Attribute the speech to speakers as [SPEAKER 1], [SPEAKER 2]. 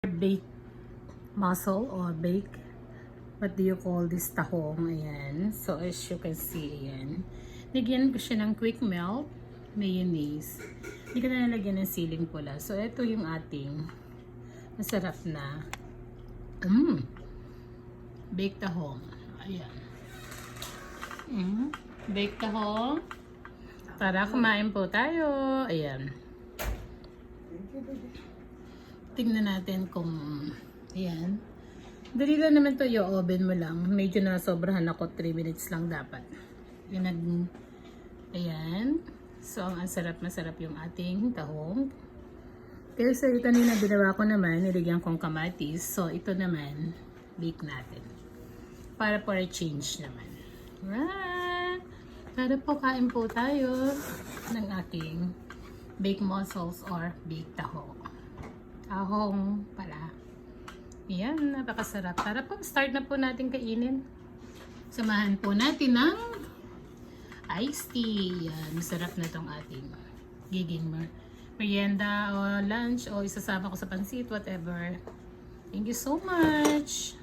[SPEAKER 1] baked mussel or baked, what do you call this, tahong. Ayan. So as you can see, ayan. Nagyan ko siya ng quick melt, mayonnaise. Hindi ko na nalagyan ng siling pula. So ito yung ating masarap na baked tahong. Ayan. Baked tahong. Tara, kumain po tayo. Ayan. Tingnan natin kung ayan. Dali lang naman to, i-oven mo lang. Medyo nasobrahan ako, 3 minutes lang dapat. Ayan. So, ang masarap yung ating tahong. Kaya sa kanina ginawa ko naman, nilagyan kong kamatis. So, ito naman, bake natin. Para for a change naman. Right! Tara po, kain po tayo ng aking baked mussels or baked tahong. Tahong pala. Ayan, napakasarap. Tara po, start na po natin kainin. Samahan po natin ng iced tea. Yan, masarap na itong ating giging merienda o lunch o isasama ko sa pansit, whatever. Thank you so much!